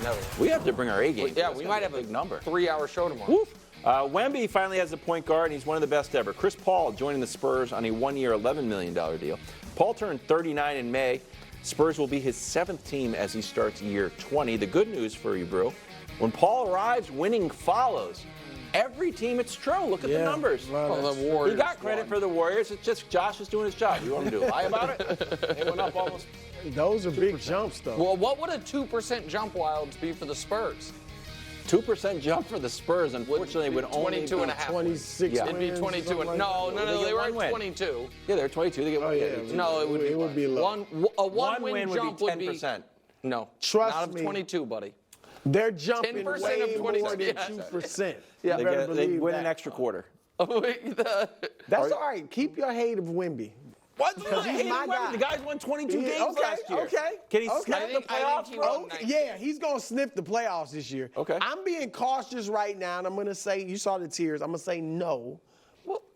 Never. We have to bring our A game. Yeah, we might have a big number. 3-hour show tomorrow. Woof. Wemby finally has a point guard, and he's one of the best ever. Chris Paul joining the Spurs on a one-year, $11 million deal. Paul turned 39 in May. Spurs will be his 7th team as he starts year 20. The good news for you, Brew, when Paul arrives, winning follows. Every team, it's true. Look at the numbers. The Warriors. He got credit for the Warriors. It's just Josh is doing his job. You want him to lie about it? They went up almost. Those are big jumps, though. Well, what would a 2% jump wilds be for the Spurs? 2% jump for the Spurs, unfortunately, would only 22 be and a half. 26 Yeah. It'd be wins, 22. something like No, that. no, They no. get They were one at win. 22. Yeah, they're 22. They get one. yeah. No, it would be low. One win would jump be would be 10%. No, Trust not of me. 22, buddy. They're jumping 10% way of more 22, than yeah. 2%. Yeah. You better They believe win that. an extra quarter. That's all right. Keep your hate of Wemby. What? Because he's my guy. The guys won 22 games last year. Okay. Can he Okay. sniff I the think playoffs? he bro? won 19. Yeah, he's going to sniff the playoffs this year. Okay. I'm being cautious right now, and I'm going to say, you saw the tears, I'm going to say no.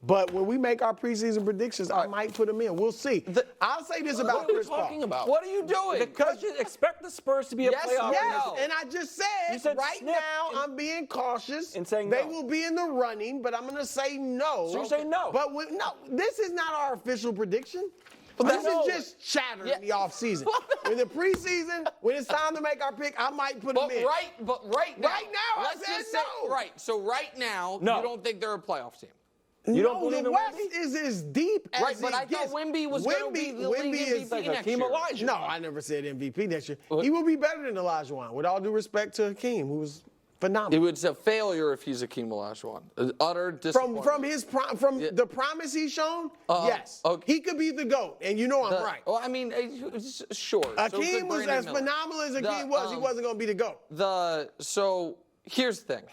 But when we make our preseason predictions, I might put them in. We'll see. I'll say this about What are you Chris Paul. talking about? What are you doing? Because you expect the Spurs to be a Yes, playoff. yes. team. And I just You said, said right sniff now, I'm being cautious. in saying they no. will be in the running, but I'm going to say no. So you're saying no? But no, this is not our official prediction. This know. is just chatter Yeah. in the offseason. In the preseason, when it's time to make our pick, I might put them But in. right now, Right now, I let's said just say, no. right. So right now, No. you don't think they're a playoff team. You don't No, believe the in West Wemby? is as deep as Right, but it I gets. thought Wemby was going to be the league is MVP next Hakeem year. Olajuwon. No, I never said MVP next year. He will be better than Olajuwon, with all due respect to Hakeem, who was It phenomenal. was a failure if he's Hakeem Olajuwon. An utter disappointment. From the promise he's shown, yes. okay. He could be the GOAT, and you know I'm right. Well, I mean, sure. So Hakeem could was Brandon as Miller. phenomenal as Hakeem was. He wasn't going to be the GOAT. So here's the thing.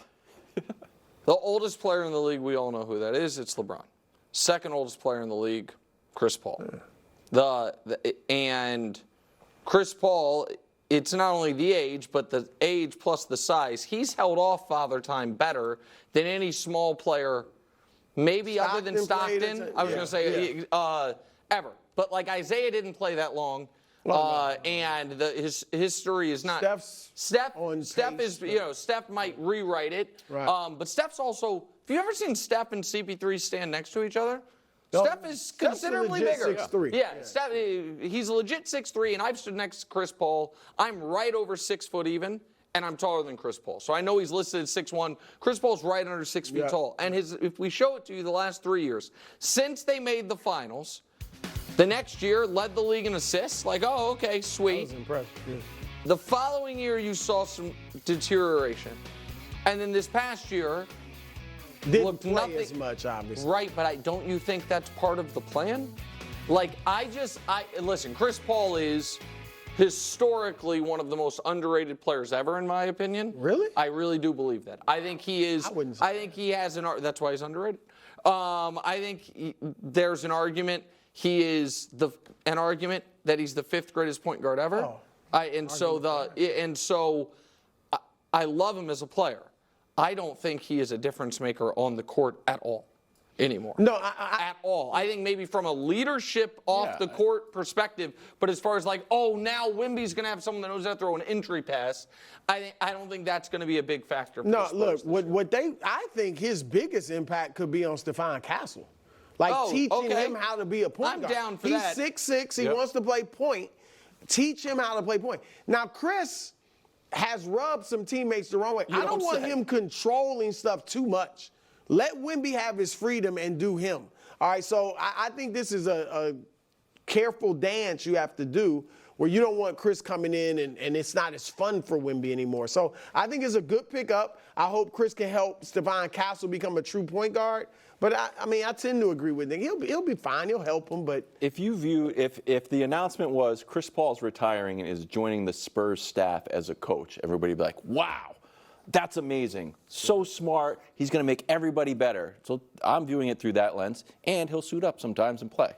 The oldest player in the league, we all know who that is. It's LeBron. Second oldest player in the league, Chris Paul. And Chris Paul, it's not only the age, but the age plus the size. He's held off Father Time better than any small player, maybe other than Stockton played Stockton. it, I was going to say ever. But like Isaiah didn't play that long. And his history is not. Steph is, Steph might rewrite it. Right. But Steph's also. Have you ever seen Steph and CP3 stand next to each other? Steph is Steph's a considerably legit bigger. 6'3". Yeah, Steph, he's a legit 6'3", and I've stood next to Chris Paul. I'm right over 6 foot even, and I'm taller than Chris Paul. So I know he's listed at 6'1". Chris Paul's right under 6 feet tall. And if we show it to you the last 3 years, since they made the finals, the next year led the league in assists. Like, oh, okay, sweet. I was impressed. Yeah. The following year, you saw some deterioration. And then this past year, Didn't looked play nothing as much, obviously. right, but don't you think that's part of the plan? Like, listen, Chris Paul is historically one of the most underrated players ever, in my opinion. Really? I really do believe that. I think he is. I wouldn't say I think he has that's why he's underrated. I think there's an argument. He is an argument that he's the 5th greatest point guard ever. Oh, I love him as a player. I don't think he is a difference maker on the court at all anymore. No, at all. I think maybe from a leadership off the court perspective, but as far as like, oh, now Wemby's going to have someone that knows how to throw an entry pass, I don't think that's going to be a big factor. For the Spurs look, I think his biggest impact could be on Stephon Castle. Like teaching him how to be a point guard. I'm down for He's that. 6'6", he wants to play point. Teach him how to play point. Now, Chris has rubbed some teammates the wrong way. I don't want him controlling stuff too much. Let Wemby have his freedom and do him. All right, so I think this is a careful dance you have to do where you don't want Chris coming in and it's not as fun for Wemby anymore. So I think it's a good pickup. I hope Chris can help Stephon Castle become a true point guard. But I tend to agree with him. He'll be fine. He'll help him. But if the announcement was Chris Paul's retiring and is joining the Spurs staff as a coach, everybody would be like, wow, that's amazing. So smart. He's going to make everybody better. So I'm viewing it through that lens. And he'll suit up sometimes and play.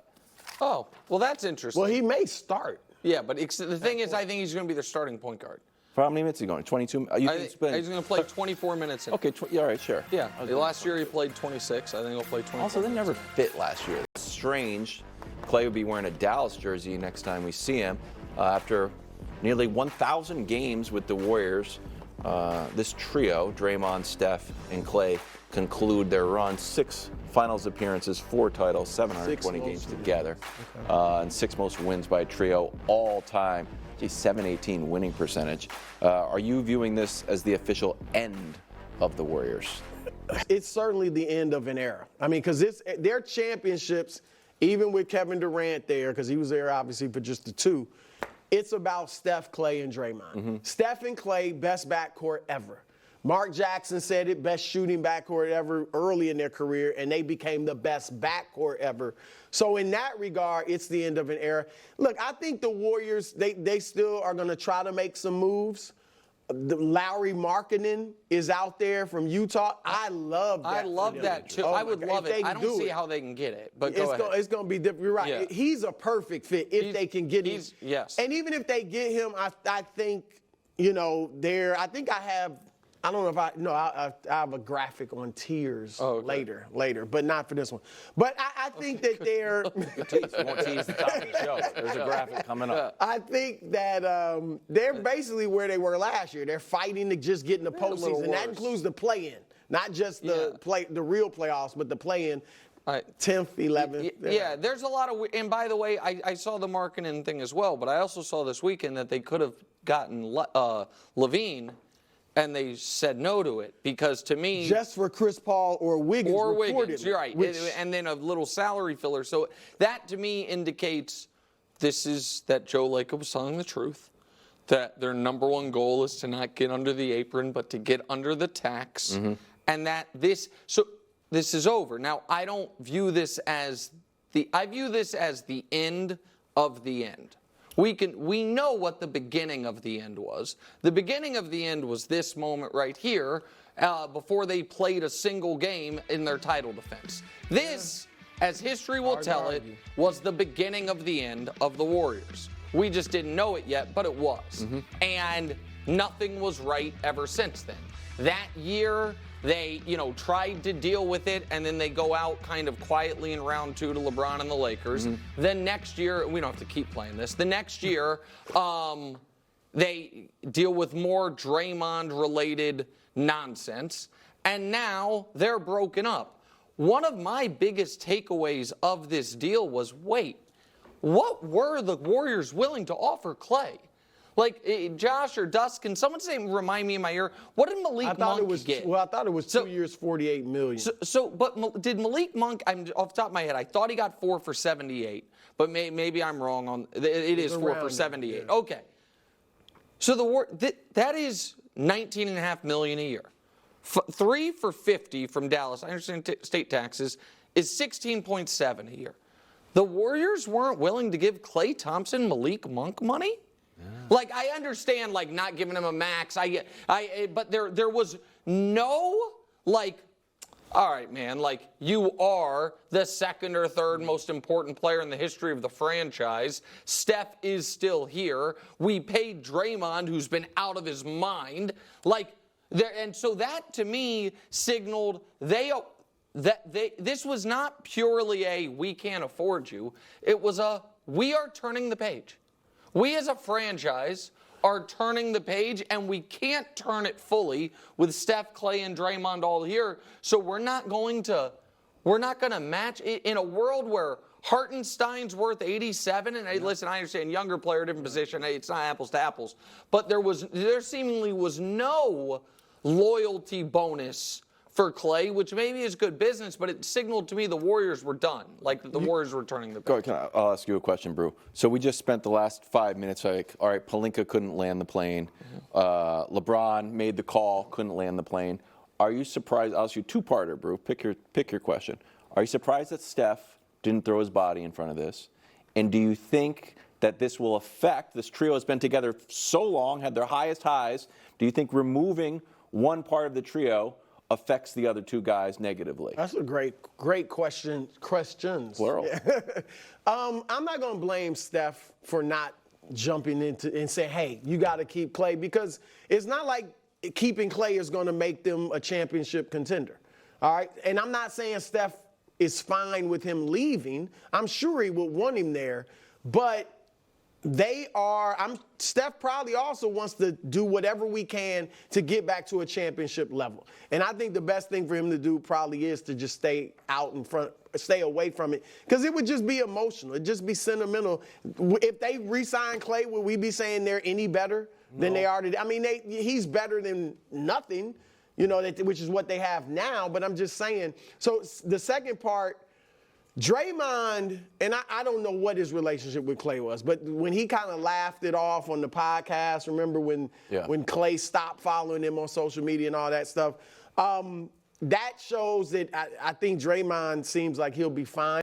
Oh, well, that's interesting. well, he may start. Yeah, but the thing is, I think he's going to be their starting point guard. For how many minutes is he going? 22? He's going to play 24 minutes. Okay, all right, sure. Yeah, last year he played 26. I think he'll play 24. Also, they never fit last year. It's strange. Clay would be wearing a Dallas jersey next time we see him after nearly 1,000 games with the Warriors. This trio, Draymond, Steph, and Clay, conclude their run. 6 finals appearances, 4 titles, 720 games together, and 6 most wins by a trio all time. A 718 winning percentage. Are you viewing this as the official end of the Warriors? It's certainly the end of an era. I mean, because their championships, even with Kevin Durant there, because he was there obviously for just the 2, it's about Steph, Clay, and Draymond. Steph and Clay, best backcourt ever. Mark Jackson said it, best shooting backcourt ever early in their career, and they became the best backcourt ever. So in that regard, it's the end of an era. Look, I think the Warriors, they still are going to try to make some moves. The Lowry Markkanen is out there from Utah. I love that. I love that too. I would love it. I don't see how they can get it, but go ahead. It's going to be different. You're right. Yeah. He's a perfect fit if they can get him. Yes. And even if they get him, I think, I think I have. I don't know if I have a graphic on tiers later, but not for this one. But I think that they're. You won't tease the top of the show. There's a graphic coming up. I think that they're basically where they were last year. They're fighting to just get in the postseason. That includes the play-in, not just the real playoffs, but the play-in. 10th, 11th. Yeah, there's a lot of. And by the way, I saw the Markkanen thing as well, but I also saw this weekend that they could have gotten Levine. And they said no to it because, to me, just for Chris Paul or Wiggins. You're right. And then a little salary filler. So that, to me, indicates that Joe Lacob was telling the truth. That their number one goal is to not get under the apron, but to get under the tax. And that this is over. Now, I don't view this as I view this as the end of the end. We know what the beginning of the end was. The beginning of the end was this moment right here, before they played a single game in their title defense. This, as history will tell it, was the beginning of the end of the Warriors. We just didn't know it yet, but it was. And nothing was right ever since then. That year, they, tried to deal with it, and then they go out kind of quietly in round 2 to LeBron and the Lakers. Then next year, we don't have to keep playing this. The next year, they deal with more Draymond-related nonsense, and now they're broken up. One of my biggest takeaways of this deal was, what were the Warriors willing to offer Clay? Like, Josh or Dust, can someone remind me in my ear, what did Malik Monk get? Well, I thought it was 2 years, $48 million. But did Malik Monk, off the top of my head, I thought he got 4 for 78, but maybe I'm wrong on, it is 4 for 78. Yeah. Okay. So that is $19.5 million a year. 3 for 50 from Dallas, I understand state taxes, is $16.7 a year. The Warriors weren't willing to give Klay Thompson Malik Monk money? Like, I understand, not giving him a max. But there was no, all right, man, you are the second or third most important player in the history of the franchise. Steph is still here. We paid Draymond, who's been out of his mind. And so that, to me, signaled this was not purely we can't afford you. It was we are turning the page. We as a franchise are turning the page, and we can't turn it fully with Steph, Clay, and Draymond all here. So we're not going to match in a world where Hartenstein's worth 87. And listen, I understand younger player, different position. It's not apples to apples, but there seemingly was no loyalty bonus for Clay, which maybe is good business, but it signaled to me the Warriors were done. The Warriors were turning the page. I'll ask you a question, Brew. So we just spent the last 5 minutes all right, Pelinka couldn't land the plane. LeBron made the call, couldn't land the plane. Are you surprised? I'll ask you a two-parter, Brew. Pick your question. Are you surprised that Steph didn't throw his body in front of this? And do you think that this will affect, this trio has been together so long, had their highest highs, do you think removing one part of the trio affects the other two guys negatively? That's a great question. Questions. Plural. I'm not going to blame Steph for not jumping into and saying, hey, you got to keep Clay, because it's not like keeping Clay is going to make them a championship contender. All right? And I'm not saying Steph is fine with him leaving. I'm sure he would want him there. But Steph probably also wants to do whatever we can to get back to a championship level. And I think the best thing for him to do probably is to just stay away from it, because it would just be emotional. It'd just be sentimental. If they re-sign Clay, would we be saying they're any better than they are today? I mean, he's better than nothing, which is what they have now. But I'm just saying. So the second part, Draymond, and I don't know what his relationship with Clay was, but when he kind of laughed it off on the podcast, remember when Clay stopped following him on social media and all that stuff, that shows that I think Draymond seems like he'll be fine.